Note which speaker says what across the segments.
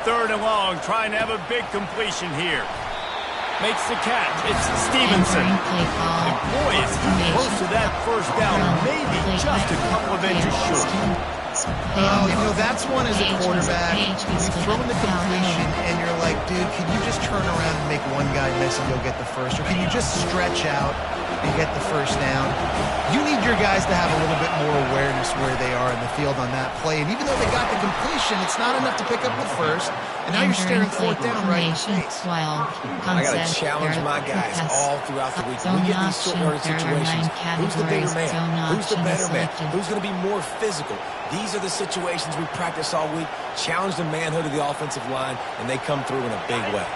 Speaker 1: Third and long, trying to have a big completion here. Makes the catch. It's Stevenson. And boy, is he close to that first down. Maybe just a couple of inches short.
Speaker 2: Oh, you know, that's one as a quarterback. You've thrown the completion, and you're like, dude, can you just turn around and make one guy miss and you'll get the first? Or can you just stretch out and get the first down? You need your guys to have a little bit more awareness where they are in the field on that play. And even though they got the completion, it's not enough to pick up the first. And now you're staring fourth down right in the face.
Speaker 3: I got to challenge my guys all throughout the week. We get these short yardage situations. Who's the bigger man? Who's the better man? Who's going to be more physical? These are the situations we practice all week. Challenge the manhood of the offensive line, and they come through in a big way.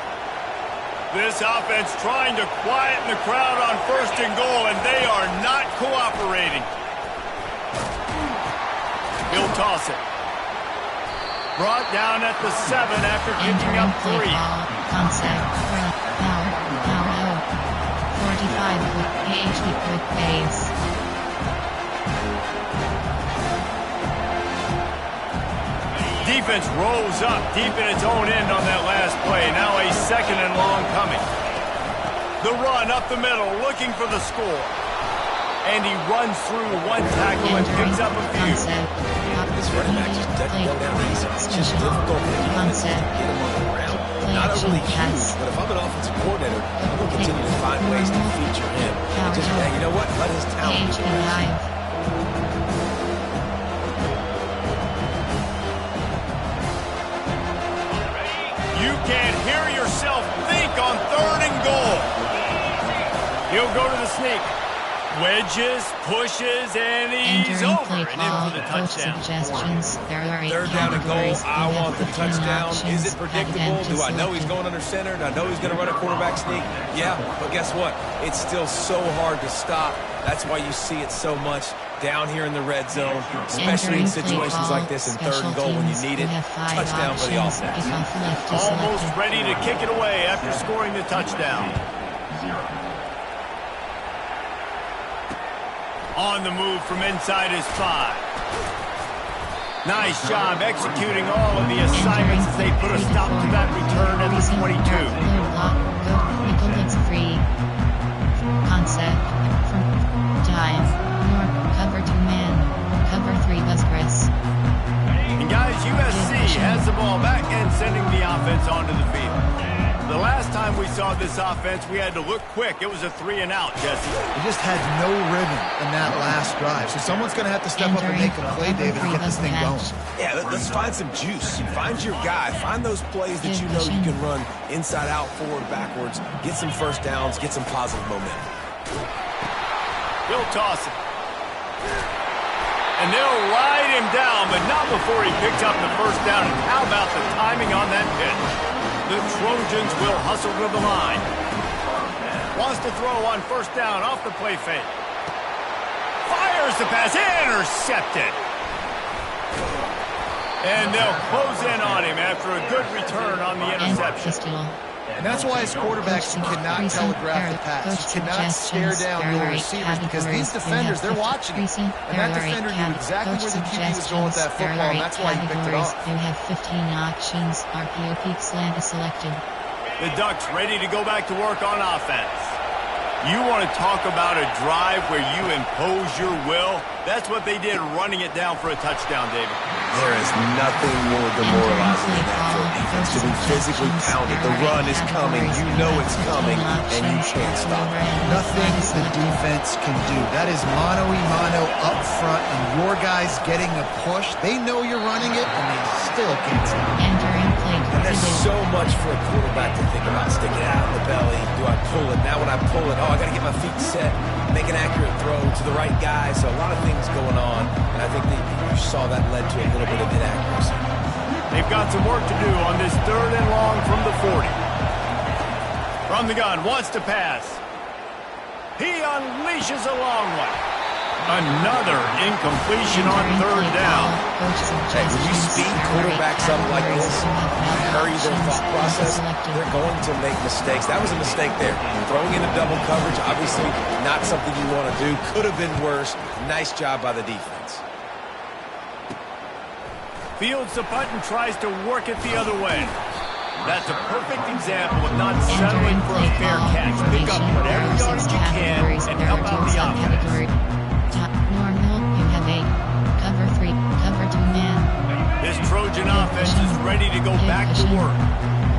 Speaker 1: This offense trying to quieten the crowd on first and goal, and they are not cooperating. He'll toss it. Brought down at the 7 after picking up 3.
Speaker 4: Concept. Now. 45 with PhD quick base.
Speaker 1: Defense rolls up deep in its own end on that last play. Now a second and long coming. The run up the middle, looking for the score. And he runs through one tackle and picks up a few.
Speaker 3: This running back just doesn't go down easy. It's just difficult for defense to get him on the ground. Not overly huge, but if I'm an offensive coordinator, I'm going to continue to find ways to feature him. And just, yeah, you know what? Let his talent be there.
Speaker 1: You can't hear yourself think on third and goal. He'll go to the sneak. Wedges, pushes, and he's over and in for the touchdown.
Speaker 3: Third down and goal. I want the touchdown. Is it predictable? Do I know he's going under center? Do I know he's going to run a quarterback sneak? Yeah, but guess what? It's still so hard to stop. That's why you see it so much down here in the red zone, especially in situations like this in third and goal when you need it. Touchdown for the offense.
Speaker 1: Almost ready to kick it away after scoring the touchdown. On the move from inside his 5. Nice job executing all of the assignments as they put a stop to that return at the 22.
Speaker 4: Free concept from time. Cover 2 man. Cover 3 Busquets.
Speaker 1: And guys, USC has the ball back and sending the offense onto the field. The last time we saw this offense, we had to look quick. It was a 3 and out, Jesse.
Speaker 2: He just had no rhythm in that last drive. So someone's going to have to step up and make a play, David, to get this thing going.
Speaker 3: Yeah, let's find some juice. Find your guy. Find those plays that you know you can run inside out, forward, backwards. Get some first downs. Get some positive momentum.
Speaker 1: He'll toss it. And they'll ride him down, but not before he picks up the first down. And how about the timing on that pitch? The Trojans will hustle to the line. Wants to throw on first down off the play fake. Fires the pass. Intercepted. And they'll close in on him after a good return on the interception.
Speaker 2: And that's why as quarterbacks, you cannot telegraph the pass. You cannot stare down your receivers because these defenders, they're watching you. And that defender knew exactly where the QB was going with that football, and that's why he picked it off.
Speaker 4: You have 15 options. RPO peak slant is selected.
Speaker 1: The Ducks ready to go back to work on offense. You want to talk about a drive where you impose your will? That's what they did running it down for a touchdown, David.
Speaker 3: There is nothing more demoralizing than that for a defense to be physically pounded. The run is coming. You know it's coming, and you can't stop it.
Speaker 2: Nothing the defense can do. That is mano-a-mano up front, and your guys getting a push. They know you're running it, and they still can't stop it.
Speaker 3: And there's so much for a quarterback to think about. Stick it out in the belly. Do I pull it? Now when I pull it, I got to get my feet set, make an accurate throw to the right guy. So a lot of things going on, and I think that you saw that led to a little bit of inaccuracy.
Speaker 1: They've got some work to do on this third and long from the 40. From the gun, wants to pass. He unleashes a long one. Another incompletion on third down.
Speaker 3: Hey, when you speed quarterbacks up like this, hurry their thought process, they're going to make mistakes. That was a mistake there. Throwing into double coverage, obviously not something you want to do. Could have been worse. Nice job by the defense.
Speaker 1: Fields the punt and tries to work it the other way. That's a perfect example of not settling for a fair catch. Pick up whatever yardage you can and help out the offense.
Speaker 4: Normal, you have 8. Cover 3, cover 2 man.
Speaker 1: This Trojan offense is ready to go back to work.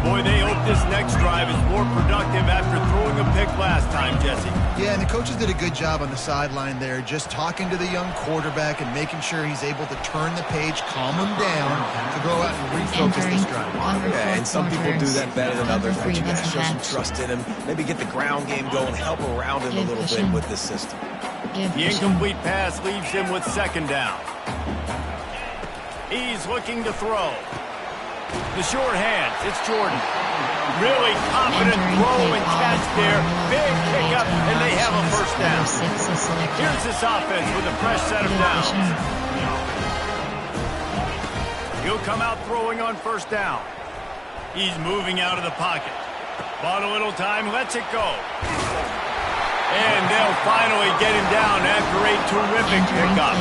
Speaker 1: Boy, they hope this next drive is more productive after throwing a pick last time, Jesse.
Speaker 2: Yeah, and the coaches did a good job on the sideline there, just talking to the young quarterback and making sure he's able to turn the page, calm him down, to go out and refocus this drive.
Speaker 3: Yeah, and some people do that better than others, but you got to show some trust in him. Maybe get the ground game going, help around him a little bit with this system.
Speaker 1: The incomplete pass leaves him with second down. He's looking to throw. The short hands, it's Jordan. Really confident throw and catch there. Big pickup, and they have a first down. Here's this offense with a fresh set of downs. He'll come out throwing on first down. He's moving out of the pocket. Bought a little time, lets it go. And they'll finally get him down after a terrific pickup.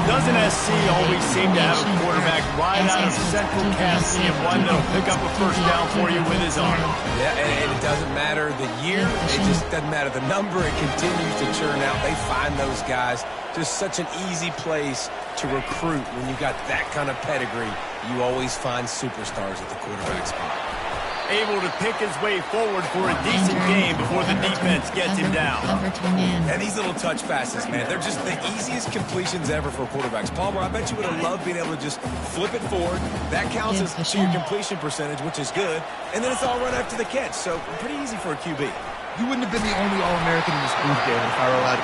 Speaker 1: Doesn't SC always seem to have a quarterback right out of central casting and one that'll pick up a first down for you with his arm?
Speaker 3: Yeah, and it doesn't matter the year. It just doesn't matter the number. It continues to churn out. They find those guys. Just such an easy place to recruit when you got that kind of pedigree. You always find superstars at the quarterback spot.
Speaker 1: Able to pick his way forward for a decent game before the defense gets him down.
Speaker 3: And these little touch passes, man, they're just the easiest completions ever for quarterbacks. Palmer, I bet you would have loved being able to just flip it forward. That counts as to your completion percentage, which is good. And then it's all run after the catch, so pretty easy for a QB.
Speaker 2: You wouldn't have been the only All-American in this booth, David, if I were allowed to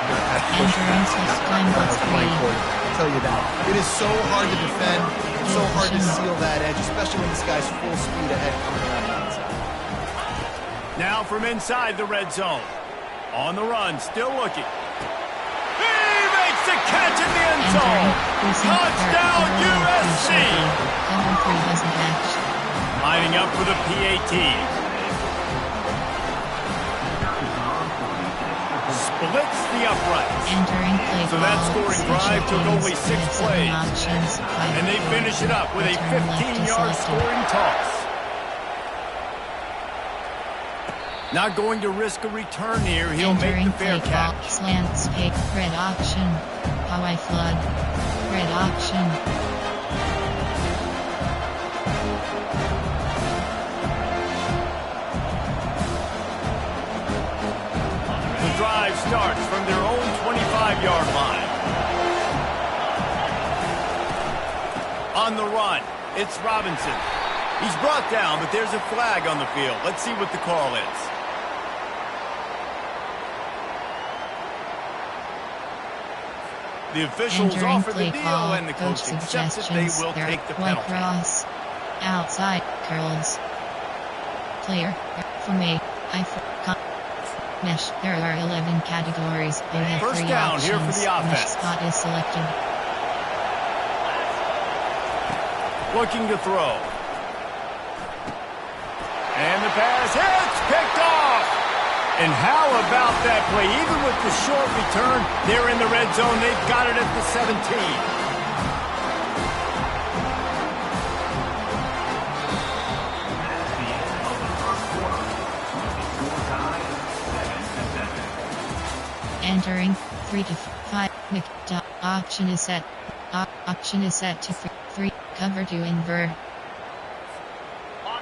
Speaker 2: push playing quarterback. I'll tell you that. It is so hard to defend, so hard to seal that edge, especially when this guy's full speed ahead coming around the outside.
Speaker 1: Now from inside the red zone. On the run, still looking. He makes the catch in the end zone. Touchdown, USC. Lining up for the PAT. Splits the uprights. So that scoring drive took only 6 plays. And they finish it up with a 15-yard scoring toss. Not going to risk a return here. He'll make the fair catch.
Speaker 4: Slants, pick, red option. Hawaii flood. Red option.
Speaker 1: Drive starts from their own 25-yard line. On the run, it's Robinson. He's brought down, but there's a flag on the field. Let's see what the call is. The officials offer the deal, and the coach accepts it. They will take the penalty.
Speaker 4: Cross. Outside, curls. Player, for me, Mesh. There are 11 categories. They have
Speaker 1: first
Speaker 4: 3
Speaker 1: down
Speaker 4: options.
Speaker 1: Here for the offense.
Speaker 4: Mesh spot is selected.
Speaker 1: Looking to throw. And the pass hits, picked off. And how about that play? Even with the short return, they're in the red zone. They've got it at the 17.
Speaker 4: Entering 3 to 5. Option is set. Option is set to 3. Cover to invert.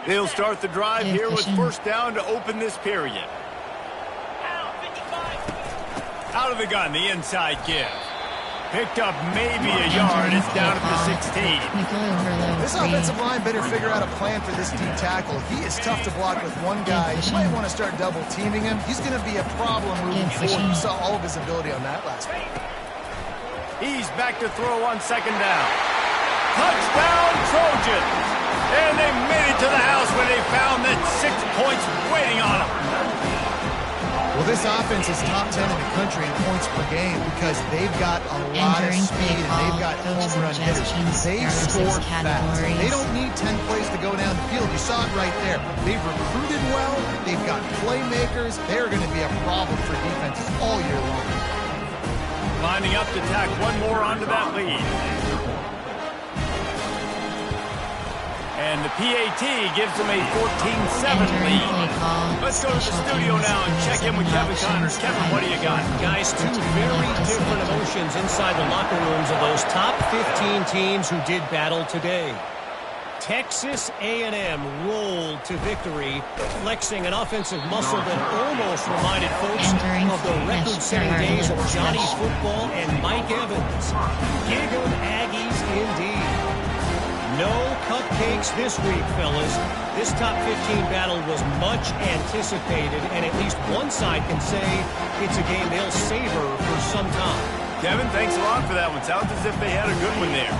Speaker 1: They'll start the drive here with first down to open this period. Out of the gun, the inside give. Picked up maybe a yard. It's down at the 16.
Speaker 2: This offensive line better figure out a plan for this deep tackle. He is tough to block with one guy. You might want to start double teaming him. He's going to be a problem moving forward. You saw all of his ability on that last play.
Speaker 1: He's back to throw on second down. Touchdown, Trojans! And they made it to the house where they found that 6 points waiting on them.
Speaker 2: Well, this offense is top 10 in the country in points per game because they've got a lot of speed and they've got home run hitters. They score fast. They don't need 10 plays to go down the field. You saw it right there. They've recruited well. They've got playmakers. They're going to be a problem for defenses all year long.
Speaker 1: Lining up to tack one more onto that lead. And the PAT gives them a 14-7 lead. Let's go to the studio now and check in with Kevin Connors. Kevin, what do you got?
Speaker 5: Guys, two very different emotions inside the locker rooms of those top 15 teams who did battle today. Texas A&M rolled to victory, flexing an offensive muscle that almost reminded folks of the record-setting days of Johnny Football and Mike Evans. Gig 'em Aggies indeed. No cupcakes this week, fellas. This top 15 battle was much anticipated, and at least one side can say it's a game they'll savor for some time.
Speaker 1: Kevin, thanks a lot for that one. Sounds as if they had a good one there.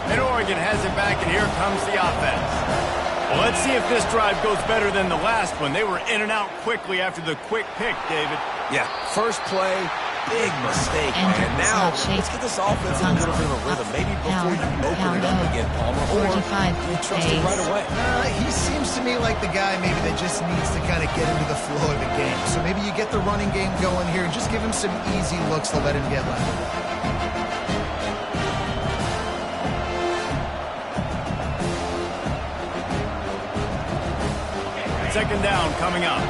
Speaker 1: And Oregon has it back, and here comes the offense. Well, let's see if this drive goes better than the last one. They were in and out quickly after the quick pick, David.
Speaker 3: Yeah, first play, big mistake, man. Now, let's get this offense in a little bit of a rhythm. Maybe before you open it up again, Palmer, or you trust it right away.
Speaker 2: He seems to me like the guy maybe that just needs to kind of get into the flow of the game. So maybe you get the running game going here and just give him some easy looks to let him get left.
Speaker 1: Second down coming up.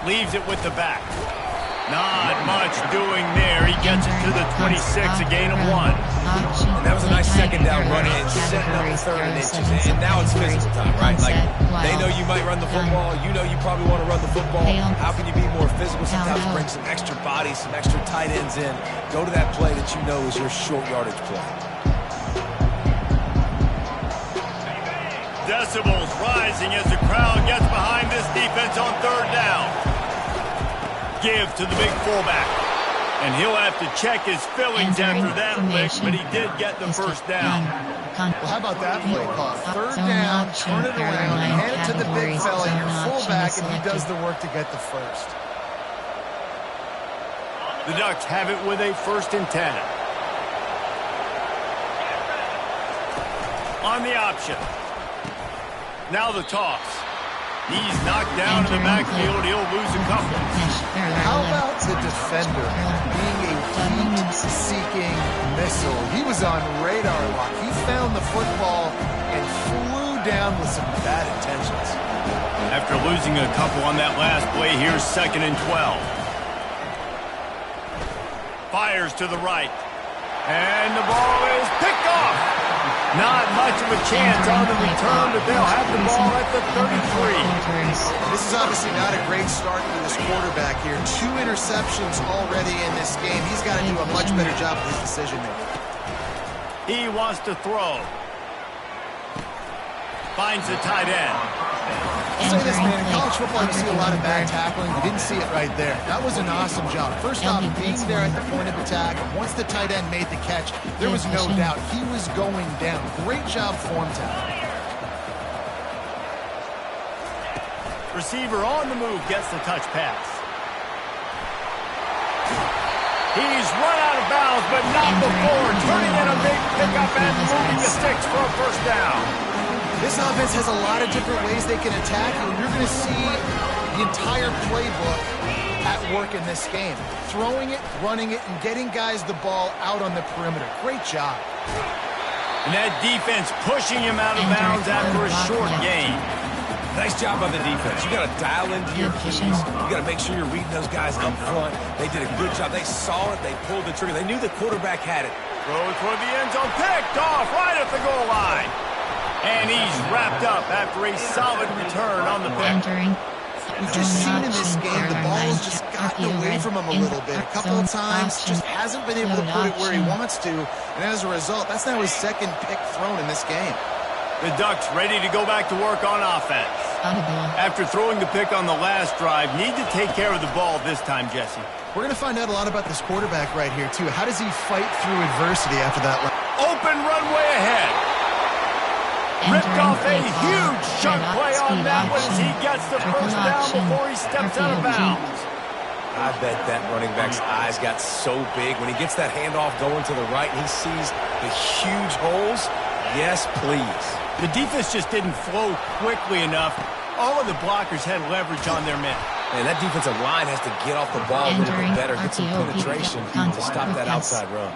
Speaker 1: Leaves it with the back. Not much doing there. He gets it to the 26, a gain of 1.
Speaker 3: And that was a nice second down run in, setting up third and inches. And now it's physical time, right? Like, they know you might run the football. You know you probably want to run the football. How can you be more physical? Sometimes bring some extra bodies, some extra tight ends in. Go to that play that you know is your short yardage play.
Speaker 1: Decibels rising as the crowd gets behind this defense on third down. Give to the big fullback. And he'll have to check his fillings after that lick, but he did get the first down.
Speaker 2: Well, how about that play call? Third down, turn it around, hand it to the big fella, your fullback, and he does the work to get the first.
Speaker 1: The Ducks have it with a 1st and 10. On the option. Now the toss. He's knocked down in the backfield. He'll lose a couple.
Speaker 2: How about the defender being a heat-seeking missile? He was on radar lock. He found the football and flew down with some bad intentions.
Speaker 1: After losing a couple on that last play, here's 2nd and 12. Fires to the right. And the ball is picked off. Not much of a chance on the return, but they'll have the ball at the 33.
Speaker 2: This is obviously not a great start for this quarterback here. 2 interceptions already in this game. He's got to do a much better job of his decision making.
Speaker 1: He wants to throw. Finds the tight end.
Speaker 2: I'll say this, man, in college football you see a lot of bad tackling. You didn't see it right there. That was an awesome job. First off, being there at the point of attack. Once the tight end made the catch, there was no doubt he was going down. Great job form tackling.
Speaker 1: Receiver on the move gets the touch pass. He's run out of bounds, but not before turning in a big pickup and moving the sticks for a first down.
Speaker 2: This offense has a lot of different ways they can attack you, and you're going to see the entire playbook at work in this game. Throwing it, running it, and getting guys the ball out on the perimeter. Great job.
Speaker 1: And that defense pushing him out of bounds after a short gain.
Speaker 3: Nice job by the defense. You got to dial into your keys. You got to make sure you're reading those guys up front. They did a good job. They saw it. They pulled the trigger. They knew the quarterback had it.
Speaker 1: Throw toward the end zone. Picked off right at the goal line. And he's wrapped up after a solid return on the pick.
Speaker 2: We've just seen in this game the ball has just gotten away from him a little bit. A couple of times, just hasn't been able to put it where he wants to. And as a result, that's now his 2nd pick thrown in this game.
Speaker 1: The Ducks ready to go back to work on offense. After throwing the pick on the last drive, need to take care of the ball this time, Jesse.
Speaker 2: We're going to find out a lot about this quarterback right here, too. How does he fight through adversity after that?
Speaker 1: Open runway ahead. Ripped off a huge chunk play on that one as he gets the first down before he steps out of bounds.
Speaker 3: I bet that running back's eyes got so big when he gets that handoff going to the right and he sees the huge holes. Yes, please.
Speaker 1: The defense just didn't flow quickly enough. All of the blockers had leverage on their men.
Speaker 3: And that defensive line has to get off the ball a little bit better, get some penetration to stop that outside run.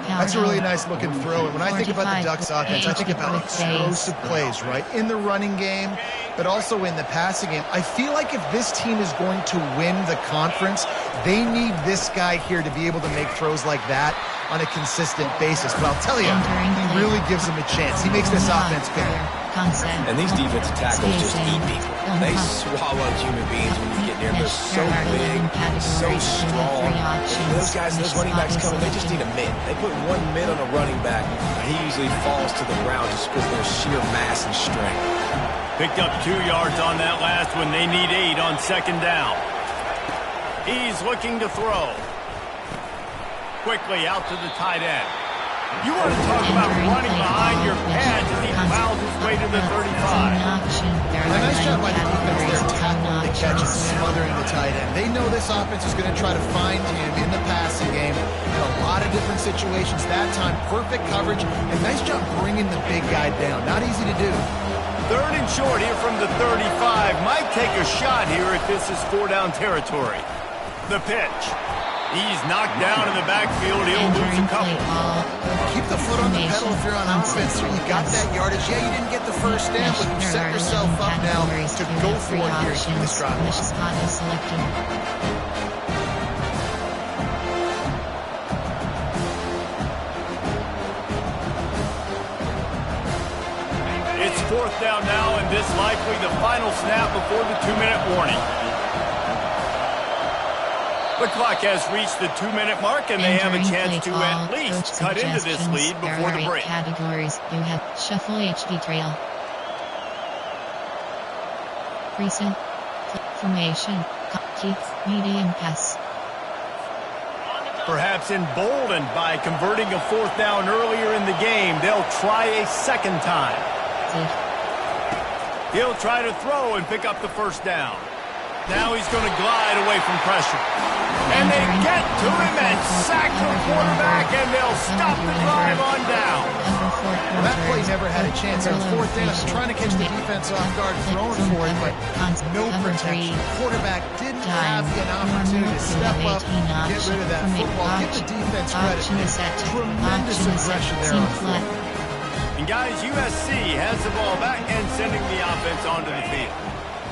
Speaker 2: That's a really nice looking throw. And when I think about the Ducks offense, I think about explosive plays, right? In the running game, but also in the passing game. I feel like if this team is going to win the conference, they need this guy here to be able to make throws like that on a consistent basis. But I'll tell you, he really gives them a chance. He makes this offense good.
Speaker 3: And these defensive tackles just eat people. They swallow human beings when you get near them. They're so big, so strong. Those guys, those running backs coming, they just need a mid. They put one mid on a running back, and he usually falls to the ground just because of their sheer mass and strength.
Speaker 1: Picked up 2 yards on that last one. They need 8 on second down. He's looking to throw. Quickly out to the tight end. You want to talk about running behind your pads as he fouls his way to the 35.
Speaker 2: A nice job by the defense there, tackling the catch and smothering the tight end. They know this offense is going to try to find him in the passing game in a lot of different situations. That time, perfect coverage, and nice job bringing the big guy down. Not easy to do.
Speaker 1: 3rd and short here from the 35. Might take a shot here if this is 4-down territory. The pitch. He's knocked down in the backfield. He'll lose a couple.
Speaker 2: Keep the foot on the pedal if you're on offense. You got that yardage. Yeah, you didn't get the first down, but you set yourself up now to go for it here in this drive.
Speaker 1: It's 4th down now, and this likely the final snap before the 2-minute warning. The clock has reached the 2-minute mark, and they have a chance to at least cut into this lead before the break.
Speaker 4: Categories. You have Shuffle HD Trail, Recent, Formation, Key, Medium Pass.
Speaker 1: Perhaps emboldened by converting a 4th down earlier in the game, they'll try a second time. He'll try to throw and pick up the 1st down. Now he's going to glide away from pressure. And they get to him and sack the quarterback, and they'll stop the drive on down.
Speaker 2: Well, that play never had a chance. On 4th down, trying to catch the defense off guard, throwing for it, but no protection. The quarterback didn't have an opportunity to step up, get rid of that football. Give the defense credit. Tremendous aggression there on 4th.
Speaker 1: And guys, USC has the ball back and sending the offense onto the field.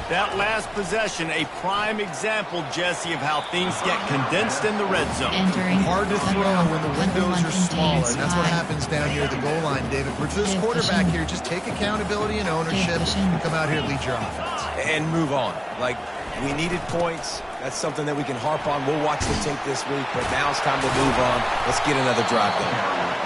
Speaker 1: That last possession, a prime example, Jesse, of how things get condensed in the red zone.
Speaker 2: Hard to throw when the windows are smaller, and that's what happens down here at the goal line, David. For this quarterback here, just take accountability and ownership and come out here and lead your offense.
Speaker 3: And move on. Like, we needed points. That's something that we can harp on. We'll watch the tape this week, but now it's time to move on. Let's get another drive going.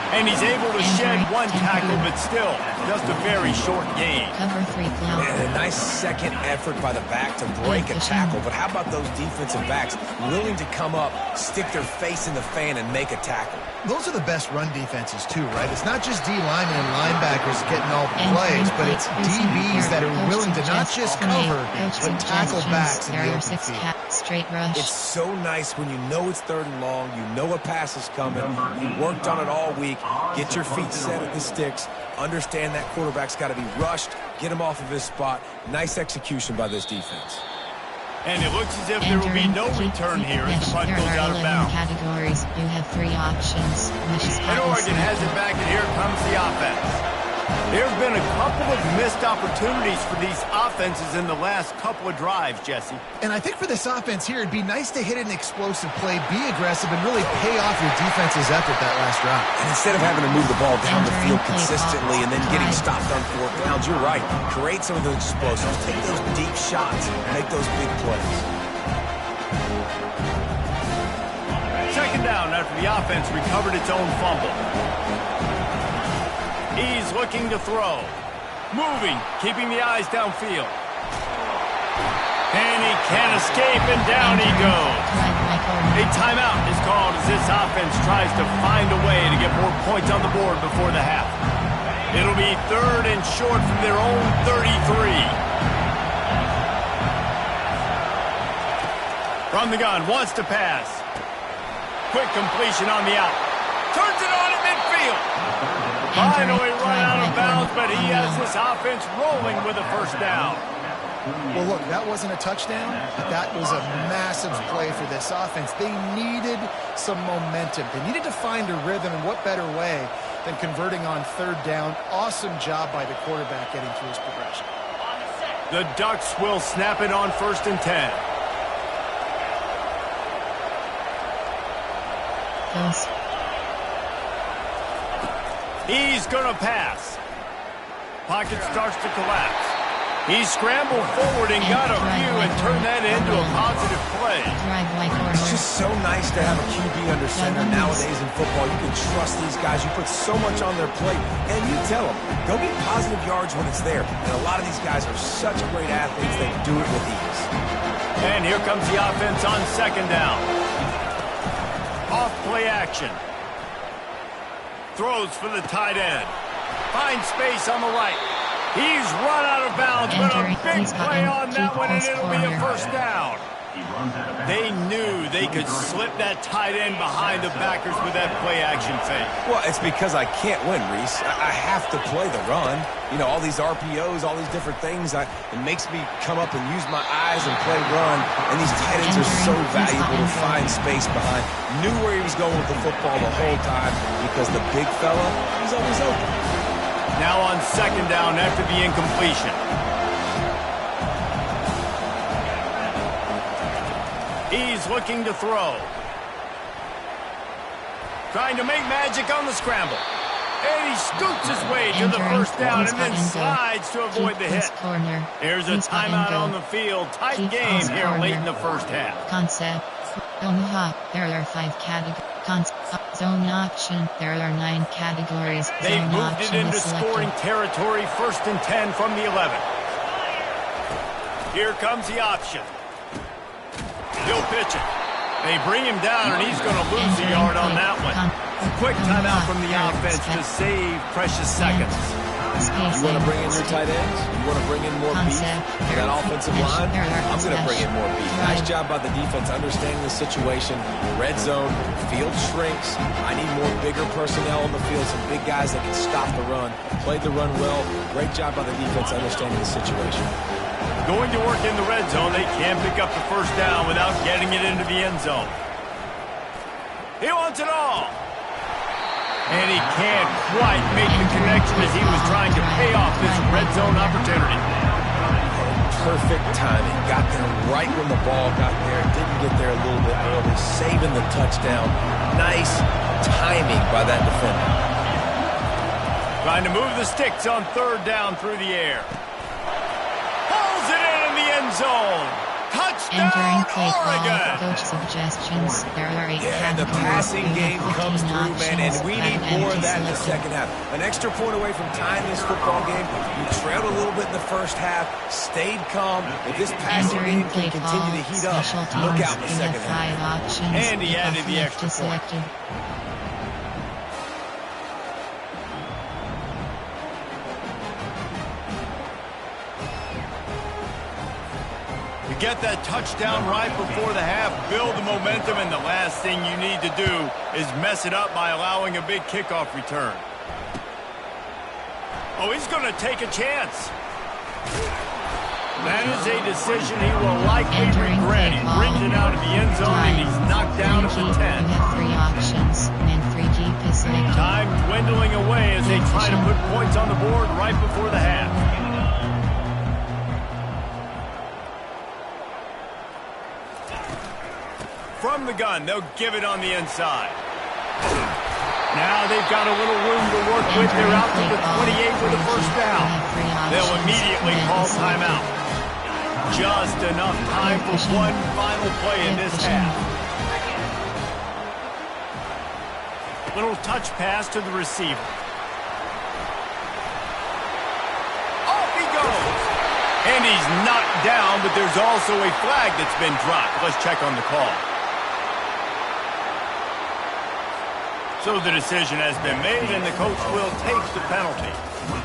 Speaker 1: And he's able to shed one tackle, but still, just a very short gain.
Speaker 3: And a nice second effort by the back to break a tackle. But how about those defensive backs willing to come up, stick their face in the fan, and make a tackle?
Speaker 2: Those are the best run defenses, too, right? It's not just D linemen and linebackers getting all the plays, but it's DBs that are willing to not just cover, but tackle backs in the open field.
Speaker 4: Straight rush.
Speaker 3: It's so nice when you know it's 3rd and long, you know a pass is coming, you worked on it all week, get your feet set at the sticks, understand that quarterback's got to be rushed, get him off of his spot. Nice execution by this defense.
Speaker 1: And it looks as if there will be no return here as the punt goes out of bounds.
Speaker 4: Categories. You have 3 options.
Speaker 1: And Oregon has it back, and here comes the offense. There have been a couple of missed opportunities for these offenses in the last couple of drives, Jesse.
Speaker 2: And I think for this offense here, it'd be nice to hit an explosive play, be aggressive, and really pay off your defense's effort that last drive.
Speaker 3: And instead of having to move the ball down the field consistently and then getting stopped on 4th downs, you're right. Create some of those explosives. Take those deep shots and make those big plays.
Speaker 1: Second down after the offense recovered its own fumble. He's looking to throw. Moving, keeping the eyes downfield. And he can't escape, and down he goes. A timeout is called as this offense tries to find a way to get more points on the board before the half. It'll be 3rd and short from their own 33. From the gun, wants to pass. Quick completion on the out. Turns it on at midfield. Finally run out of bounds, but he has this offense rolling with a 1st down.
Speaker 2: Well, look, that wasn't a touchdown, but that was a massive play for this offense. They needed some momentum. They needed to find a rhythm, and what better way than converting on third down. Awesome job by the quarterback getting through his progression.
Speaker 1: The Ducks will snap it on 1st and 10. He's going to pass. Pocket starts to collapse. He scrambled forward and got a few and turned that into a positive play.
Speaker 3: It's just so nice to have a QB under center nowadays in football. You can trust these guys. You put so much on their plate, and you tell them, go get positive yards when it's there. And a lot of these guys are such great athletes that do it with ease.
Speaker 1: And here comes the offense on 2nd down. Off play action. Throws for the tight end. Finds space on the right. He's run out of bounds, but a big play on that one, and it'll be a 1st down. They knew they could slip that tight end behind the backers with that play action fake.
Speaker 3: Well, it's because I can't win, Reese. I have to play the run. You know, all these RPOs, all these different things, it makes me come up and use my eyes and play run. And these tight ends are so valuable to find space behind. Knew where he was going with the football the whole time because the big fella, he's always open.
Speaker 1: Now on 2nd down after the incompletion. He's looking to throw. Trying to make magic on the scramble. And he scoots his way to the 1st down and then slides to avoid the hit. Here's a timeout on the field. Tight game here late in the 1st half.
Speaker 4: Concept. Omaha. There are 5 categories. Zone option. There are 9 categories.
Speaker 1: They moved it into scoring territory. 1st and 10 from the 11. Here comes the option. He'll pitch it. They bring him down, and he's going to lose a yard on that one. Quick timeout from the offense to save precious seconds.
Speaker 3: You want to bring in your tight ends? You want to bring in more beef for that offensive line? I'm going to bring in more beef. Nice job by the defense understanding the situation. Red zone, field shrinks. I need more bigger personnel on the field, some big guys that can stop the run. Played the run well. Great job by the defense understanding the situation.
Speaker 1: Going to work in the red zone, they can't pick up the 1st down without getting it into the end zone. He wants it all. And he can't quite make the connection as he was trying to pay off this red zone opportunity.
Speaker 3: Perfect timing. Got there right when the ball got there. Didn't get there a little bit early. Saving the touchdown. Nice timing by that defender.
Speaker 1: Trying to move the sticks on 3rd down through the air. Pulls it in the end zone. Touchdown,
Speaker 4: Entering play
Speaker 1: Oregon.
Speaker 4: call, coach suggestions. There are 8
Speaker 3: and the passing game comes through, man, and we need more of that in the 2nd half. An extra point away from tying this football game. You trailed a little bit in the 1st half, stayed calm. If this passing game can continue to heat up, look out in the 2nd half.
Speaker 1: And he added the extra point. Get that touchdown right before the half, build the momentum, and the last thing you need to do is mess it up by allowing a big kickoff return. Oh, he's going to take a chance. That is a decision he will likely regret. He brings it out of the end zone, and he's knocked down at the 10.
Speaker 4: You have 3 options, and 3 deep is selected.
Speaker 1: Time dwindling away as they try to put points on the board right before the half. From the gun, they'll give it on the inside. Now they've got a little room to work with. They're out to the 28 with the 1st down. They'll immediately call timeout. Just enough time for one final play in this half. Little touch pass to the receiver. Off he goes. And he's knocked down, but there's also a flag that's been dropped. Let's check on the call. So the decision has been made, and the coach will take the penalty.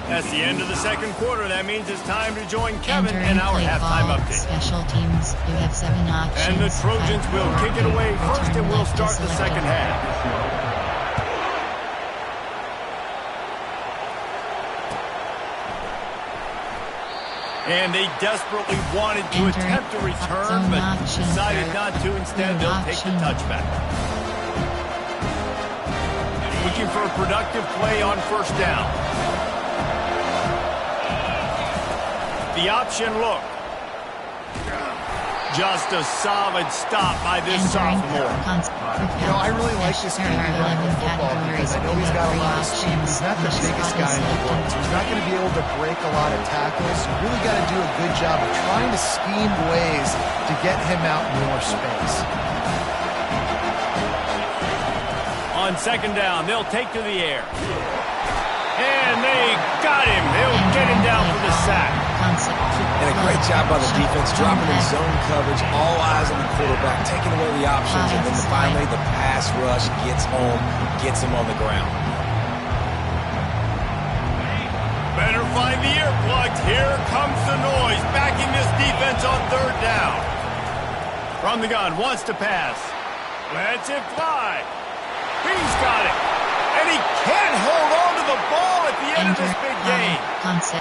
Speaker 1: That's the end of the 2nd quarter. That means it's time to join Kevin in our halftime update.
Speaker 4: Special teams, you have 7 options.
Speaker 1: And the Trojans will kick it away first, and we'll start the 2nd half. And they desperately wanted to attempt a return, but decided not to. Instead, they'll take the touchback. Looking for a productive play on first down. The option look. Just a solid stop by this sophomore.
Speaker 2: You know, I really like this kid running the football because I know he's got a lot of speed. He's not the biggest guy in the world, so he's not going to be able to break a lot of tackles. You really got to do a good job of trying to scheme ways to get him out more space.
Speaker 1: On second down, they'll take to the air. And they got him. They'll get him down for the sack.
Speaker 3: And a great job by the defense, dropping in zone coverage, all eyes on the quarterback, taking away the options, and then finally the pass rush gets home, gets him on the ground.
Speaker 1: Better find the earplugs. Here comes the noise, backing this defense on third down. From the gun, wants to pass. Lets it fly. He's got it. And he can't hold on to the ball at the end of this big game.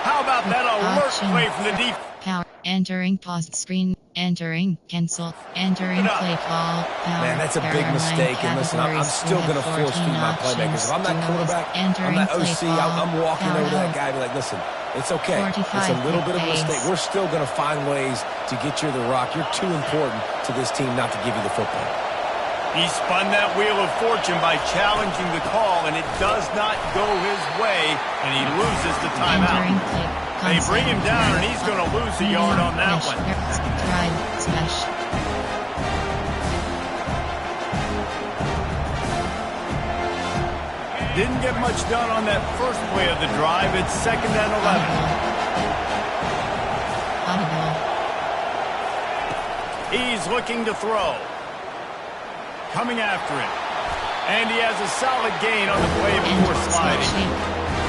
Speaker 1: How about that alert play from the defense?
Speaker 4: Power. Entering paused screen. Entering. Cancel. Entering play call. Power.
Speaker 3: Man, that's a big mistake. And listen, I'm still going to force feed my playmakers. If I'm that quarterback, I'm that OC, I'm walking over to that guy and be like, listen, it's okay. It's a little bit of a mistake. We're still going to find ways to get you the rock. You're too important to this team not to give you the football.
Speaker 1: He spun that wheel of fortune by challenging the call, and it does not go his way, and he loses the timeout. They bring him down, and he's going to lose a yard on that one. Didn't get much done on that first play of the drive. It's second and 11. He's looking to throw. Coming after him. And he has a solid gain on the play before sliding.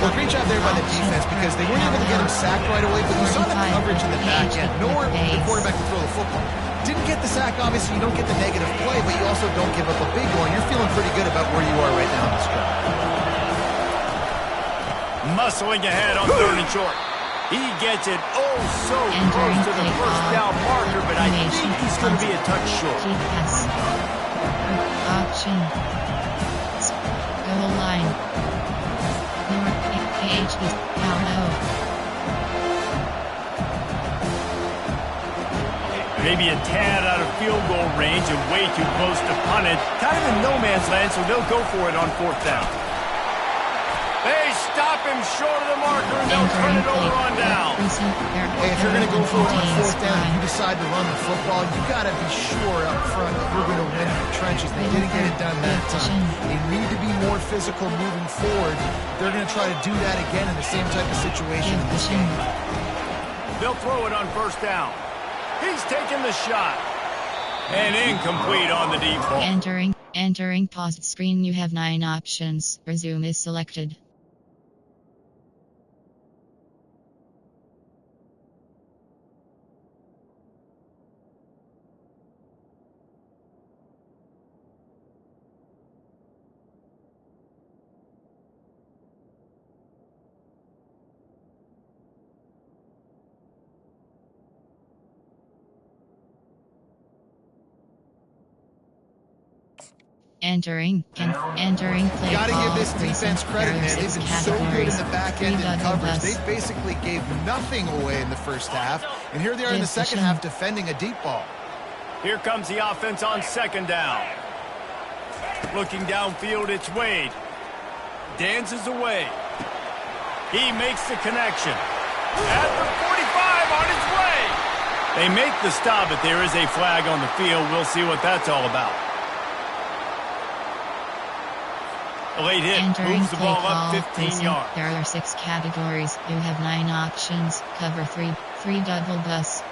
Speaker 2: Well, great job there by the defense because they weren't able to get him sacked right away, but you saw the coverage in the back end. Nowhere for the quarterback to throw the football. Didn't get the sack, obviously. You don't get the negative play, but you also don't give up a big one. You're feeling pretty good about where you are right now in this drive.
Speaker 1: Muscling ahead on third and short. He gets it so close to the first down marker, but I think he's going to be a touch short.
Speaker 4: Option. Goal line. Page is
Speaker 1: Maybe a tad out of field goal range and way too close to punt it. Kind of in no man's land, so they'll go for it on fourth down. They stop him short of the marker, and they'll turn it over on down.
Speaker 2: Hey, if you're going to go for it on fourth down and you decide to run the football, you got to be sure up front that you're going to win in the trenches. They didn't get it done that time. They need to be more physical moving forward. They're going to try to do that again in the same type of situation in this game.
Speaker 1: They'll throw it on first down. He's taking the shot. And incomplete on the deep ball.
Speaker 4: Entering paused screen. You have 9 options. Resume is selected. Entering play.
Speaker 2: Got to give this defense credit, man. They've been so good in the back end in coverage. They basically gave nothing away in the first half, and here they are in the second half defending a deep ball.
Speaker 1: Here comes the offense on second down. Looking downfield, it's Wade. Dances away. He makes the connection. At the 45 on his way. They make the stop, but there is a flag on the field. We'll see what that's all about. A late hit moves the ball up 15 yards.
Speaker 4: There are 6 categories. You have 9 options. Cover 3 double bus.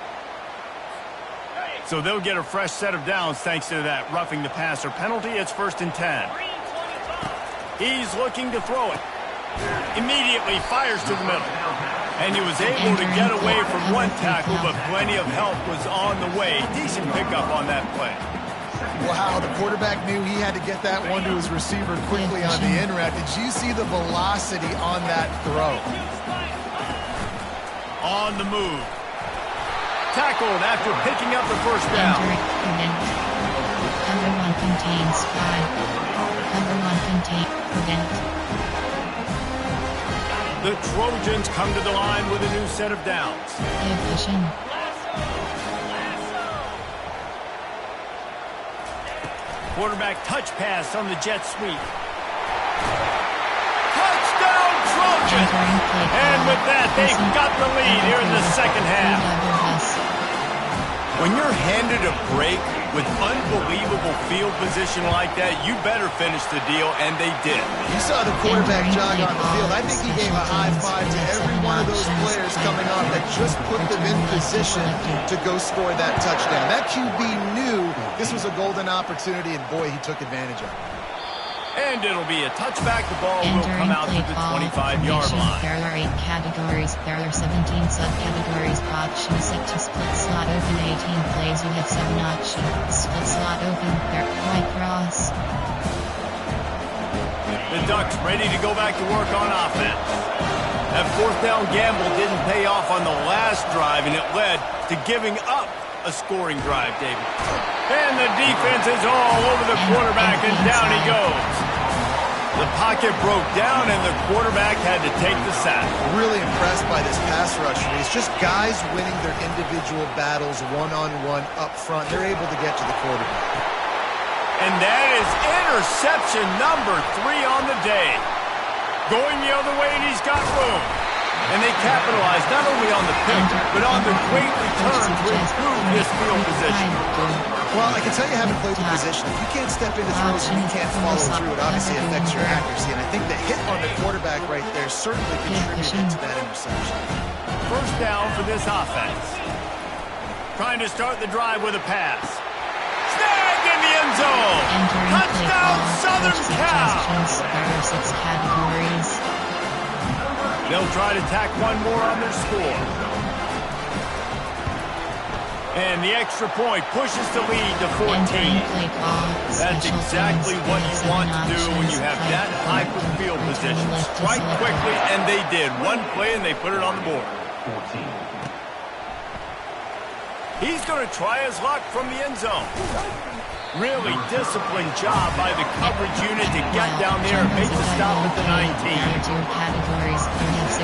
Speaker 1: So they'll get a fresh set of downs thanks to that roughing the passer penalty. It's first and 10. He's looking to throw it. Immediately fires to the middle. And he was able to get away from one tackle, but plenty of help was on the way. Decent pickup on that play.
Speaker 2: Wow, the quarterback knew he had to get that one to his receiver quickly on the in route. Did you see the velocity on that throw?
Speaker 1: On the move. Tackled after picking up the first down.
Speaker 4: Cover 1 contains 5. Cover 1 contains prevent.
Speaker 1: The Trojans come to the line with a new set of downs.
Speaker 4: Division.
Speaker 1: Quarterback touch pass on the jet sweep. Touchdown Trojans! And with that, they've got the lead here in the second half. When you're handed a break with unbelievable field position like that, you better finish the deal, and they did.
Speaker 2: You saw the quarterback jog on the field. I think he gave a high five to every one of those players coming off that just put them in position to go score that touchdown. That QB knew this was a golden opportunity, and boy, he took advantage of it.
Speaker 1: And it'll be a touchback. The ball will come out to the 25-yard line.
Speaker 4: There are 8 categories. There are 17 subcategories. Option set to split slot open. 18 plays. You have 7 options. Split slot open. There. Right cross.
Speaker 1: The Ducks ready to go back to work on offense. That fourth down gamble didn't pay off on the last drive, and it led to giving up a scoring drive, David. And the defense is all over the quarterback, and down he goes. The pocket broke down, and the quarterback had to take the sack.
Speaker 2: Really impressed by this pass rush. It's just guys winning their individual battles one-on-one up front. They're able to get to the quarterback.
Speaker 1: And that is interception number 3 on the day. Going the other way, and he's got room. And they capitalized not only on the pick, but on the great return to improve this field position.
Speaker 2: Well, I can tell you haven't played the position. If you can't step into throws and you can't follow through, it obviously affects your accuracy. And I think the hit on the quarterback right there certainly contributed to that interception.
Speaker 1: First down for this offense. Trying to start the drive with a pass. Snagged in the end zone. Touchdown, Southern Cal.
Speaker 4: There are 6 categories.
Speaker 1: They'll try to tack one more on their score. And the extra point pushes the lead to 14. That's exactly what you want to do when you have that type of field position. Strike quickly, and they did. One play, and they put it on the board. He's going to try his luck from the end zone. Really disciplined job by the coverage unit to get down there and make the stop at the 19.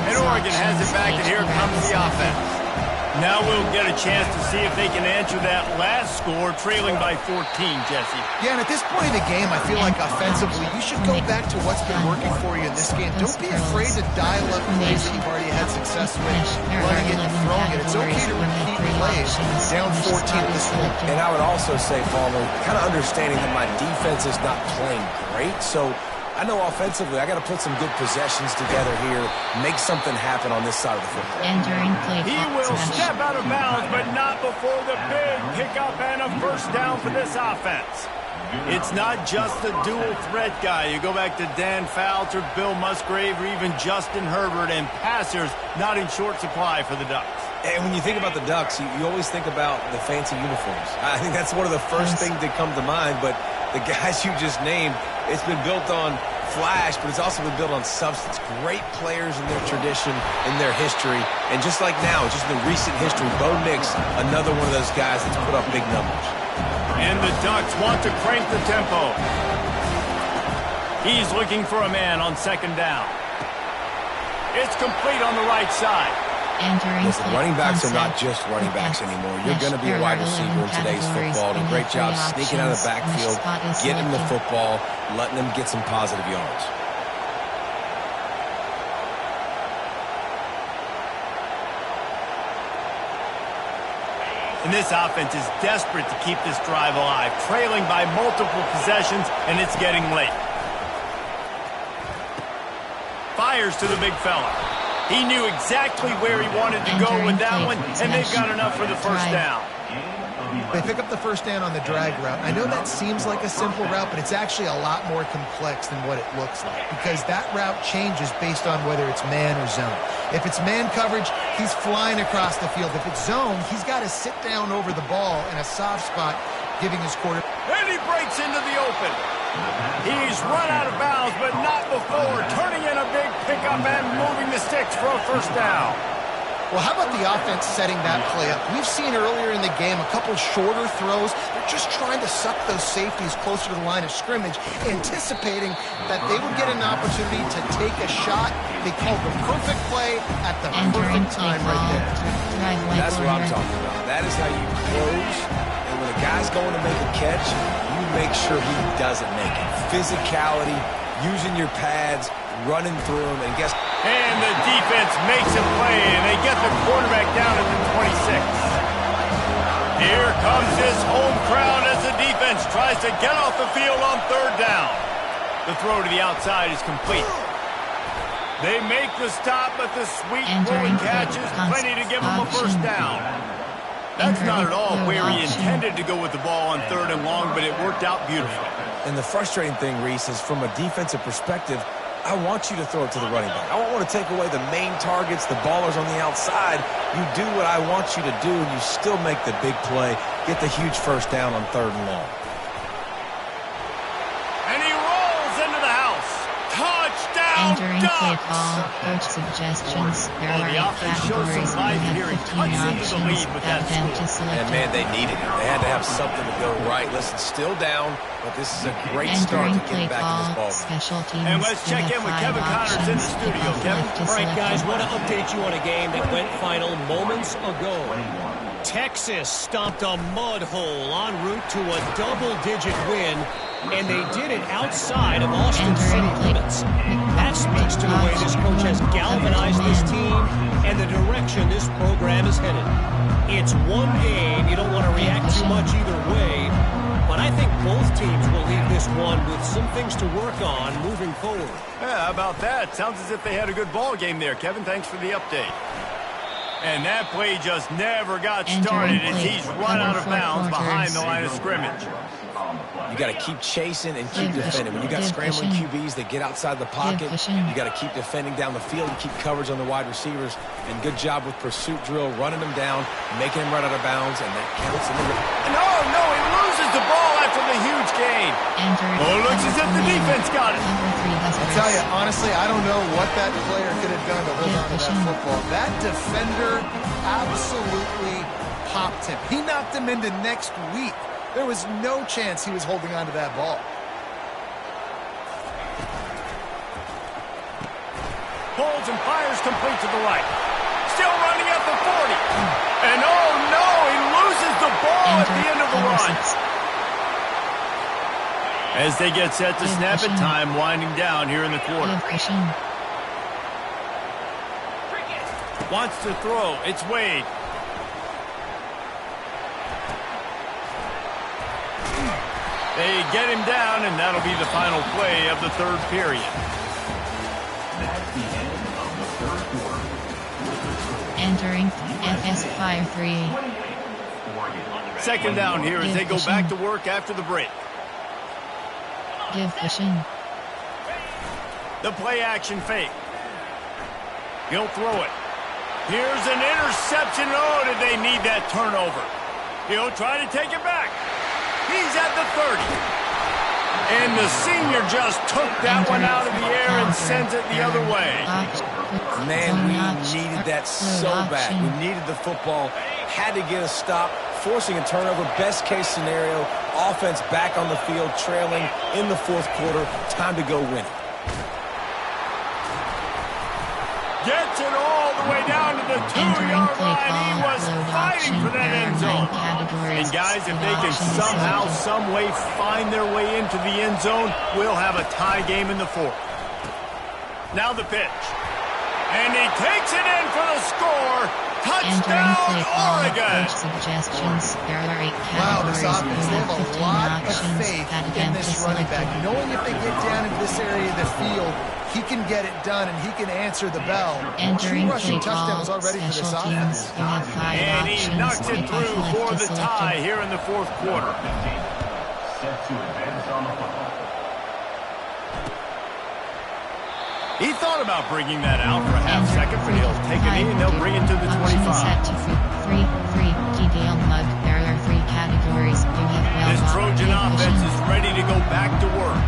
Speaker 1: And Oregon has it back, and here comes the offense. Now we'll get a chance to see if they can answer that last score, trailing by 14, Jesse.
Speaker 2: Yeah, and at this point in the game, I feel like offensively, you should go back to what's been working for you in this game. Don't be afraid to dial up plays that you've already had success with, running it and throwing it. It's okay to repeat plays down 14 at this point.
Speaker 3: And I would also say, Palmer, kind of understanding that my defense is not playing great, so I know offensively I got to put some good possessions together here, make something happen on this side of the football.
Speaker 4: Entering play
Speaker 1: He will step out of bounds, but not before the big pickup and a first down for this offense. It's not just the dual threat guy. You go back to Dan Fouts or Bill Musgrave or even Justin Herbert, and passers not in short supply for the Ducks.
Speaker 3: And when you think about the Ducks, you always think about the fancy uniforms. I think that's one of the first things that come to mind, but the guys you just named, it's been built on flash, but it's also been built on substance. Great players in their tradition, in their history, and just like now, just in the recent history, Bo Nix, another one of those guys that's put up big numbers.
Speaker 1: And the Ducks want to crank the tempo. He's looking for a man on second down. It's complete on the right side.
Speaker 3: Listen, running backs are not just running backs anymore. You're going to be a wide receiver in today's football. And a great job sneaking out of the backfield, getting the football, letting them get some positive yards.
Speaker 1: And this offense is desperate to keep this drive alive, trailing by multiple possessions, and it's getting late. Fires to the big fella. He knew exactly where he wanted to go with that one, and they've got enough for the first down.
Speaker 2: They pick up the first down on the drag route. I know that seems like a simple route, but it's actually a lot more complex than what it looks like, because that route changes based on whether it's man or zone. If it's man coverage, he's flying across the field. If it's zone, he's got to sit down over the ball in a soft spot, giving his quarterback.
Speaker 1: And he breaks into the open. He's run out of bounds, but not before turning in a big pickup and moving the sticks for a first down.
Speaker 2: Well, how about the offense setting that play up? We've seen earlier in the game a couple shorter throws. They're just trying to suck those safeties closer to the line of scrimmage, anticipating that they would get an opportunity to take a shot. They called the perfect play at the perfect time right there.
Speaker 3: That's what I'm talking about. That is how you close. And when a guy's going to make a catch, you make sure he doesn't make it. Physicality, using your pads, running through him, and guess.
Speaker 1: And the defense makes a play, and they get the quarterback down at the 26. Here comes his home crowd as the defense tries to get off the field on third down. The throw to the outside is complete. They make the stop, but the sweet rolling catch is plenty to give them a first down. That's not at all where he intended to go with the ball on third and long, but it worked out beautifully.
Speaker 3: And the frustrating thing, Reese, is from a defensive perspective, I want you to throw it to the running back. I don't want to take away the main targets, the ballers on the outside. You do what I want you to do, and you still make the big play, get the huge first down on third and long.
Speaker 1: And he rolls into the house. Touchdown,
Speaker 4: Entering play
Speaker 1: Ducks!
Speaker 4: call, coach suggestions. There are
Speaker 1: The
Speaker 4: 8
Speaker 1: offense shows
Speaker 4: categories.
Speaker 1: some
Speaker 4: You
Speaker 1: life here
Speaker 4: have
Speaker 1: and
Speaker 4: 15
Speaker 1: cuts into the lead
Speaker 4: options.
Speaker 1: with that
Speaker 4: Add them to
Speaker 1: score.
Speaker 4: select.
Speaker 3: And, man, they needed it. They had to have something to go right. Listen, still down, but this is a great start
Speaker 4: Entering
Speaker 3: to
Speaker 4: play
Speaker 3: get back in this
Speaker 4: call,
Speaker 3: ball game.
Speaker 4: special teams.
Speaker 1: And let's
Speaker 4: You
Speaker 1: check
Speaker 4: have
Speaker 1: in with
Speaker 4: 5
Speaker 1: Kevin Connors in the
Speaker 4: options.
Speaker 1: studio.
Speaker 4: Kickoff
Speaker 1: Kevin?
Speaker 4: left to
Speaker 5: All right,
Speaker 4: select.
Speaker 5: guys, want to update you on a game that went final moments ago. Texas stomped a mud hole en route to a double-digit win, and they did it outside of Austin City limits. That speaks to the way this coach has galvanized this team and the direction this program is headed. It's one game. You don't want to react too much either way, but I think both teams will leave this one with some things to work on moving forward.
Speaker 1: Yeah, how about that? Sounds as if they had a good ball game there. Kevin, thanks for the update. And that play just never got started as he's run out of bounds behind the line of scrimmage.
Speaker 3: You got to keep chasing and keep defending. When you got scrambling QBs that get outside the pocket, you got to keep defending down the field and keep coverage on the wide receivers. And good job with pursuit drill, running them down, making them run out of bounds, and that counts.
Speaker 1: No, he loses the ball after the huge gain. Oh, it looks as if the defense got it.
Speaker 2: I'll tell you, honestly, I don't know what that player could have done to hold on to that football. That defender absolutely popped him. He knocked him into next week. There was no chance he was holding on to that ball.
Speaker 1: Holds and fires complete to the right. Still running at the 40. And oh no, he loses the ball at the end of the run. As they get set to snap it, time winding down here in the quarter. Wants to throw. It's Wade. They get him down, and that'll be the final play of the third period.
Speaker 6: That's the end of the third quarter.
Speaker 4: Entering FS53.
Speaker 1: Second down here as they go back to work after the break.
Speaker 4: Give pushing.
Speaker 1: The play action fake. He'll throw it. Here's an interception. Oh, did they need that turnover? He'll try to take it back. He's at the 30. And the senior just took that one out of the air and sends it the other way.
Speaker 3: Man, we needed that so bad. We needed the football. Had to get a stop, forcing a turnover. Best case scenario, offense back on the field, trailing in the fourth quarter. Time to go win it.
Speaker 1: Gets it all the way down to the 2-yard line. He was fighting for that end zone. And guys, if they can somehow, some way find their way into the end zone, we'll have a tie game in the fourth. Now the pitch. And he takes it in for the score. Touchdown, Oregon!
Speaker 4: Suggestions. There are 8
Speaker 2: Wow, this
Speaker 4: categories.
Speaker 2: offense, they have a lot of faith in this running back. Knowing if they get down into this area of the field, he can get it done and he can answer the bell.
Speaker 4: Entering
Speaker 2: 2 rushing
Speaker 4: play
Speaker 2: touchdowns
Speaker 4: call,
Speaker 2: already for this
Speaker 4: special
Speaker 2: offense.
Speaker 4: teams. You have 5
Speaker 1: And he
Speaker 4: options.
Speaker 1: knocks it
Speaker 4: Kickoff
Speaker 1: through
Speaker 4: left
Speaker 1: for
Speaker 4: to
Speaker 1: the
Speaker 4: selected.
Speaker 1: tie here in the fourth quarter.
Speaker 6: Set to advance on the football.
Speaker 1: He thought about bringing that out for a half second, but he'll take it in and they'll bring it to the 25.
Speaker 4: Set to free. Key mug. There are 3 categories. You have
Speaker 1: This Trojan offense is ready to go back to work.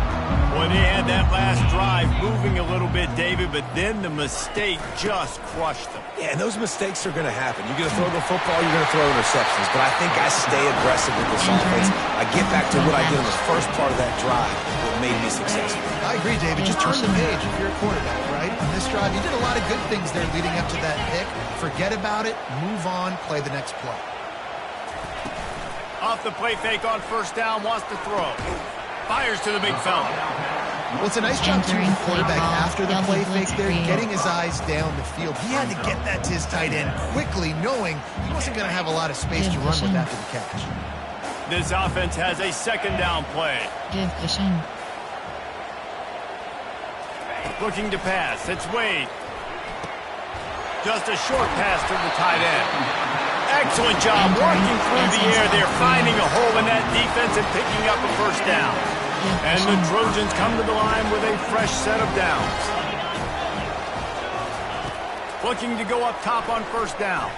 Speaker 1: Boy, they had that last drive moving a little bit, David, but then the mistake just crushed them.
Speaker 3: Yeah, and those mistakes are going to happen. You're going to throw the football, you're going to throw interceptions. But I think I stay aggressive with this offense. I get back to what I did in the first part of that drive that made me successful.
Speaker 2: I agree, David. Just turn the page if you're a quarterback, right? On this drive, you did a lot of good things there leading up to that pick. Forget about it, move on, play the next play.
Speaker 1: Off the play fake on first down, wants to throw. Fires to the big fella.
Speaker 2: Well, it's a nice job, too, the quarterback after the play fake there, getting his eyes down the field. He had to get that to his tight end quickly, knowing he wasn't going to have a lot of space to run with after the catch.
Speaker 1: This offense has a second down play. Looking to pass. It's Wade. Just a short pass to the tight end. Excellent job working through the air there, finding a hole in that defense and picking up a first down. And the Trojans come to the line with a fresh set of downs. Looking to go up top on first down.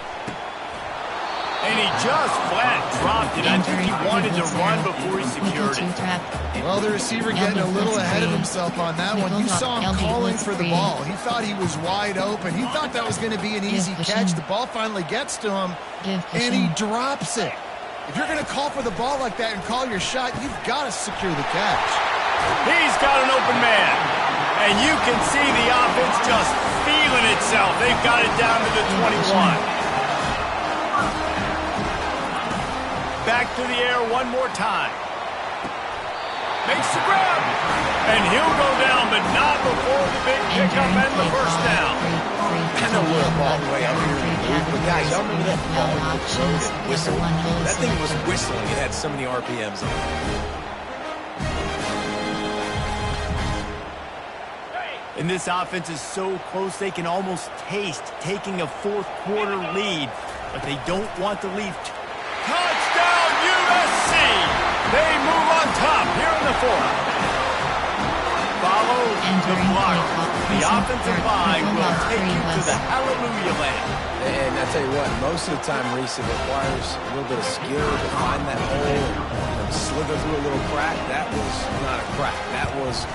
Speaker 1: And he just flat dropped it. I think he wanted to run before he secured it.
Speaker 2: Well, the receiver getting a little ahead of himself on that one. You saw him calling for the ball. He thought he was wide open. He thought that was going to be an easy catch. The ball finally gets to him, and he drops it. If you're going to call for the ball like that and call your shot, you've got to secure the catch.
Speaker 1: He's got an open man. And you can see the offense just feeling itself. They've got it down to the 21. Back to the air one more time. Makes the grab. And he'll go down, but not before the big pickup and the first down.
Speaker 3: I know we're all the way up here in the booth, but guys, y'all remember that ball that whistle? That thing was whistling. It had so many RPMs on it.
Speaker 1: And this offense is so close they can almost taste taking a fourth quarter lead, but they don't want to leave. Touchdown USC! They move on top here in the fourth. Follow the block. The offensive line will take you to the hallelujah land.
Speaker 3: And I tell you what, most of the time, Reese, it requires a little bit of skill to find that hole and slither through a little crack. That was not a crack. That was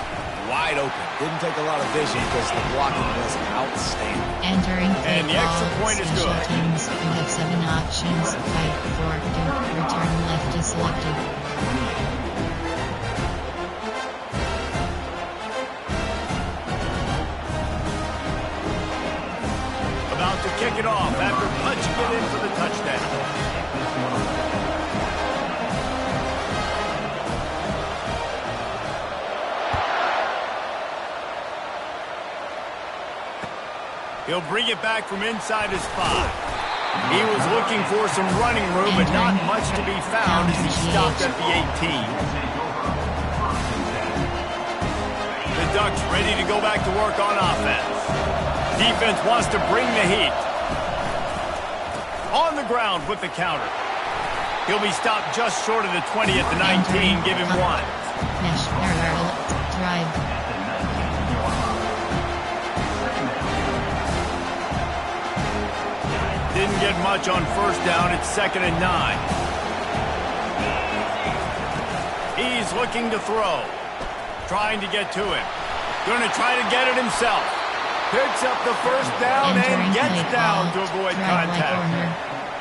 Speaker 3: wide open. Didn't take a lot of vision because the blocking was outstanding.
Speaker 4: And
Speaker 1: the extra point is good.
Speaker 4: Teams, you have 7 options. Fight for return left is selected.
Speaker 1: About to kick it off after punching it in for the touchdown. He'll bring it back from inside his 5. He was looking for some running room, but not much to be found as he stopped at the 18. The Ducks ready to go back to work on offense. Defense wants to bring the heat. On the ground with the counter. He'll be stopped just short of the 20 at the 19. Give him 1.
Speaker 4: Mesh parallel drive.
Speaker 1: Didn't get much on first down. It's 2nd and 9. He's looking to throw. Trying to get to it. Going to try to get it himself. Picks up the first down and gets down to avoid contact.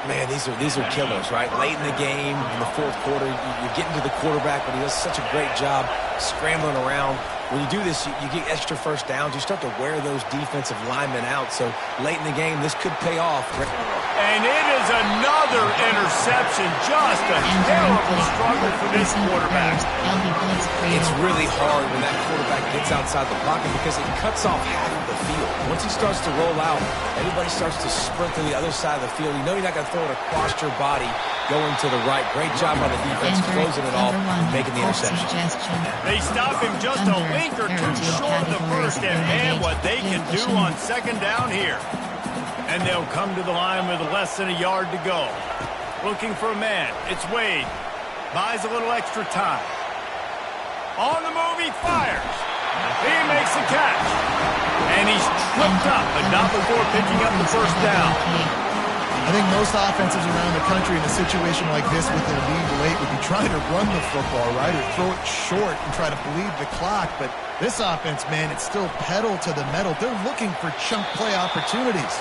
Speaker 3: Man, these are killers, right? Late in the game, in the fourth quarter, you're getting to the quarterback, but he does such a great job scrambling around. When you do this, you get extra first downs. You start to wear those defensive linemen out. So late in the game, this could pay off.
Speaker 1: And it is another interception. Just a terrible struggle for this quarterback.
Speaker 3: It's really hard when that quarterback gets outside the pocket because it cuts off half of the field. Once he starts to roll out, everybody starts to sprint to the other side of the field. You know you're not going to throw it across your body going to the right. Great job on the defense, closing it off, making the interception.
Speaker 1: They stop him just a link or two short of the first, and man, what they can do on second down here. And they'll come to the line with less than a yard to go. Looking for a man. It's Wade. Buys a little extra time. On the move, he fires. He makes the catch. And he's tripped up, but not before picking up the first down.
Speaker 2: I think most offenses around the country in a situation like this with their lead late would be trying to run the football, right, or throw it short and try to bleed the clock. But this offense, man, it's still pedal to the metal. They're looking for chunk play opportunities.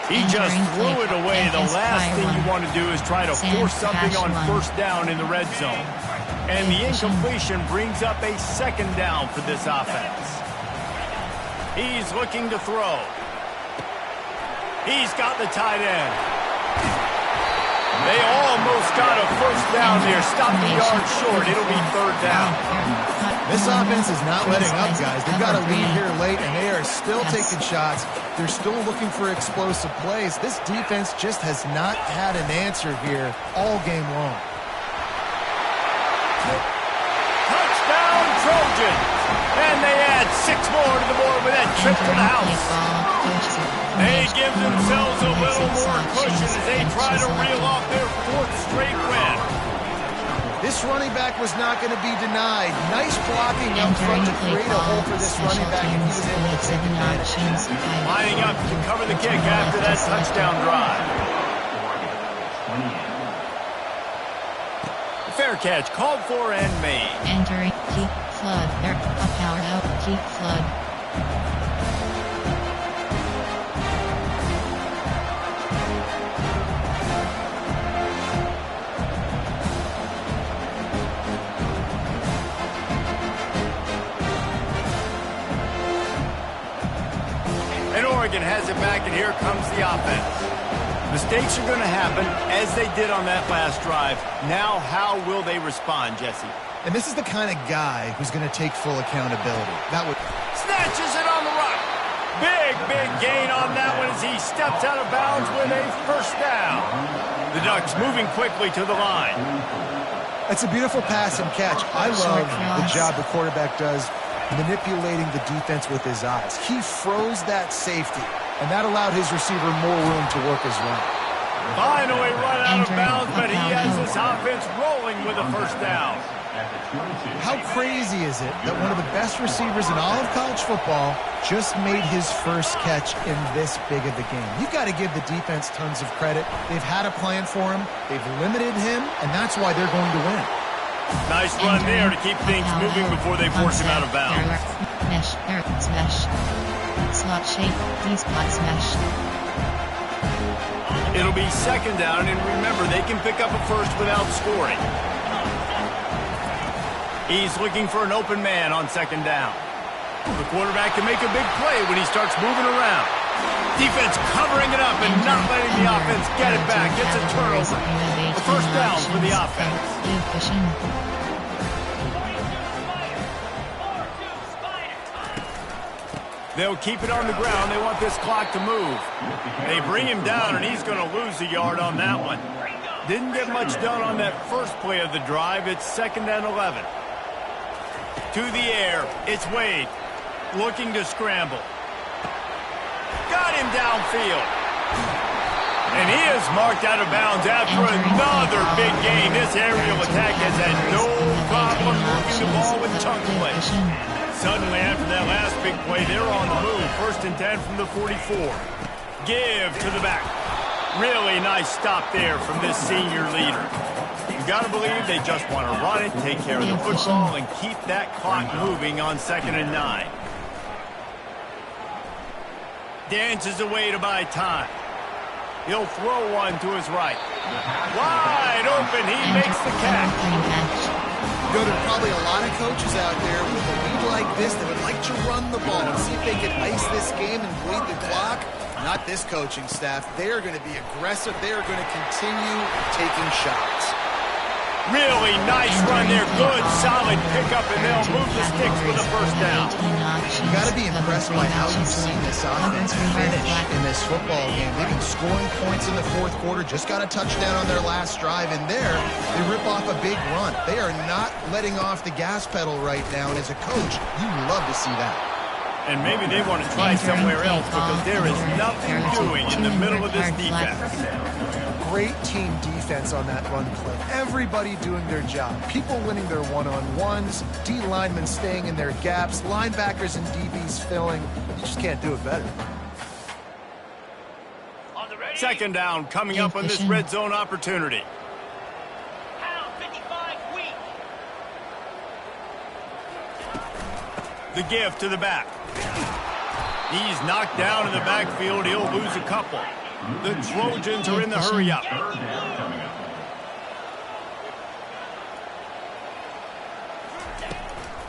Speaker 1: He just threw it away. The last thing you want to do is try to force something on first down in the red zone. And the incompletion brings up a second down for this offense. He's looking to throw. He's got the tight end. They almost got a first down there. Stop the yard short. It'll be third down.
Speaker 2: This offense is not letting up, guys. They've got a lead here late, and they are still taking shots. They're still looking for explosive plays. This defense just has not had an answer here all game long.
Speaker 1: Touchdown, Trojans! And they add 6 more to the board with that trip to the house. They give themselves a little more cushion as they try to reel off their 4th straight win.
Speaker 2: This running back was not going to be denied. Nice blocking up front to create a hole for this running back, and he was able to take advantage.
Speaker 1: Lining up to cover the kick after that touchdown drive. Fair catch called for and made.
Speaker 4: Entering Keith Flood. They're a power out Keith Flood.
Speaker 1: And Oregon has it back, and here comes the offense. Mistakes are going to happen, as they did on that last drive. Now, how will they respond, Jesse?
Speaker 2: And this is the kind of guy who's going to take full accountability. That would
Speaker 1: Snatches it on the run. Big gain on that one as he steps out of bounds with a first down. The Ducks moving quickly to the line.
Speaker 2: That's a beautiful pass and catch. I love the job the quarterback does manipulating the defense with his eyes. He froze that safety, and that allowed his receiver more room to work his run.
Speaker 1: Finally run out of bounds, but he has this offense rolling with a first down.
Speaker 2: How crazy is it that one of the best receivers in all of college football just made his first catch in this big of a game? You've got to give the defense tons of credit. They've had a plan for him. They've limited him, and that's why they're going to win.
Speaker 1: Nice run there to keep things moving before they force him out of bounds.
Speaker 4: Smash. Slot shape. D-spot smash.
Speaker 1: It'll be second down, and remember, they can pick up a first without scoring. He's looking for an open man on second down. The quarterback can make a big play when he starts moving around. Defense covering it up and not letting the offense get it back. Gets a turnover. A first down for the offense. They'll keep it on the ground. They want this clock to move. They bring him down, and he's going to lose a yard on that one. Didn't get much done on that first play of the drive. It's 2nd and 11. To the air. It's Wade. Looking to scramble. Got him downfield. And he is marked out of bounds after another big gain. This aerial attack has had no problem moving the ball with chunk play. Suddenly, after that last big play, they're on the move. 1st and 10 from the 44. Give to the back. Really nice stop there from this senior leader. You got to believe they just want to run it, take care of the football, and keep that clock moving on 2nd and 9. Dances away to buy time. He'll throw one to his right. Wide open. He makes the catch.
Speaker 2: You know, there are probably a lot of coaches out there with a lead like this that would like to run the ball and see if they can ice this game and bleed the clock. Not this coaching staff. They are going to be aggressive. They are going to continue taking shots.
Speaker 1: Really nice run there. Good, solid pickup, and they'll move the sticks with a first down.
Speaker 2: You got to be impressed by how you've seen this offense finish in this football game. They've been scoring points in the 4th quarter, just got a touchdown on their last drive, and there they rip off a big run. They are not letting off the gas pedal right now, and as a coach, you love to see that.
Speaker 1: And maybe they want to try somewhere else because there is nothing doing in the middle of this defense.
Speaker 2: Great team defense on that run play. Everybody doing their job. People winning their one-on-ones, D linemen staying in their gaps, linebackers and DBs filling. You just can't do it better.
Speaker 1: Second down coming up on this red zone opportunity. The give to the back. He's knocked down in the backfield. He'll lose a couple. The Trojans are in the hurry up.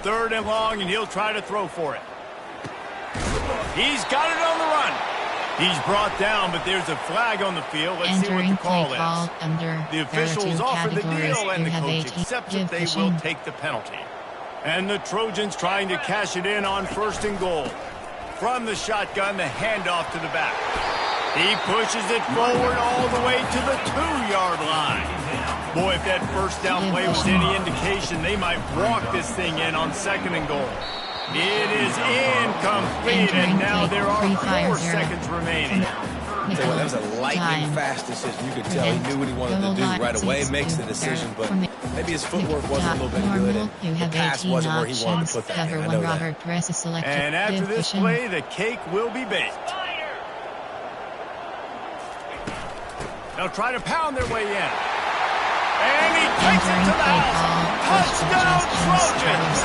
Speaker 1: Third and long, and he'll try to throw for it. He's got it on the run. He's brought down, but there's a flag on the field. Let's see what the call is. The officials offer the deal, and the coach accepts it. They will take the penalty. And the Trojans trying to cash it in on first and goal. From the shotgun, the handoff to the back. He pushes it forward all the way to the 2-yard line. Boy, if that first down play was any indication, they might walk this thing in on second and goal. It is incomplete, and now there are 4 seconds remaining.
Speaker 3: Tell you what, that was a lightning fast decision. You could tell he knew what he wanted to do right away, makes the decision, but maybe his footwork wasn't a little bit good, and the pass wasn't where he wanted to put that in. I know that.
Speaker 1: And after this play, the cake will be baked. They'll try to pound their way in. And he takes it to the house. Touchdown, Trojans!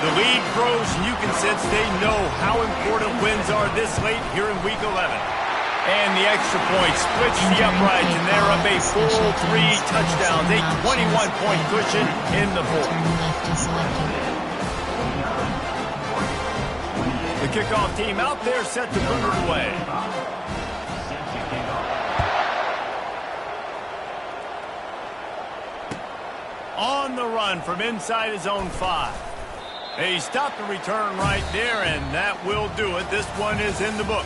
Speaker 1: The lead grows, and you can sense they know how important wins are this late here in Week 11. And the extra point splits the uprights, and they're up a full 3 touchdowns, a 21-point cushion in the fourth. The kickoff team out there set to put it away. On the run from inside his own 5. He stopped the return right there, and that will do it. This one is in the book.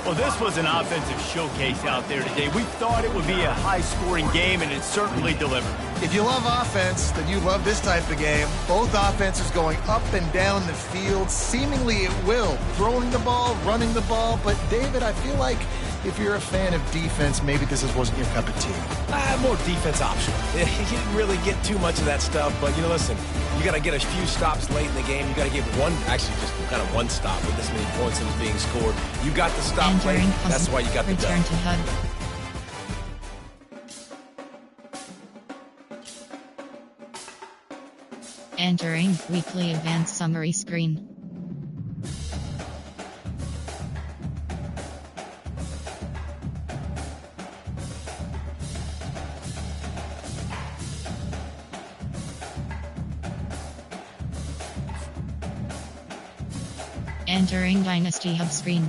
Speaker 1: Well, this was an offensive showcase out there today. We thought it would be a high-scoring game, and it certainly delivered.
Speaker 2: If you love offense, then you love this type of game. Both offenses going up and down the field, seemingly at will. Throwing the ball, running the ball. But, David, I feel like if you're a fan of defense, maybe this wasn't your cup of tea.
Speaker 3: More defense optional. You didn't really get too much of that stuff, but, you know, listen, you got to get a few stops late in the game. You got to get one stop with this many points that was being scored. You got the stop late. That's why you got the dub.
Speaker 4: Entering weekly advanced summary screen. Entering Dynasty Hub screen.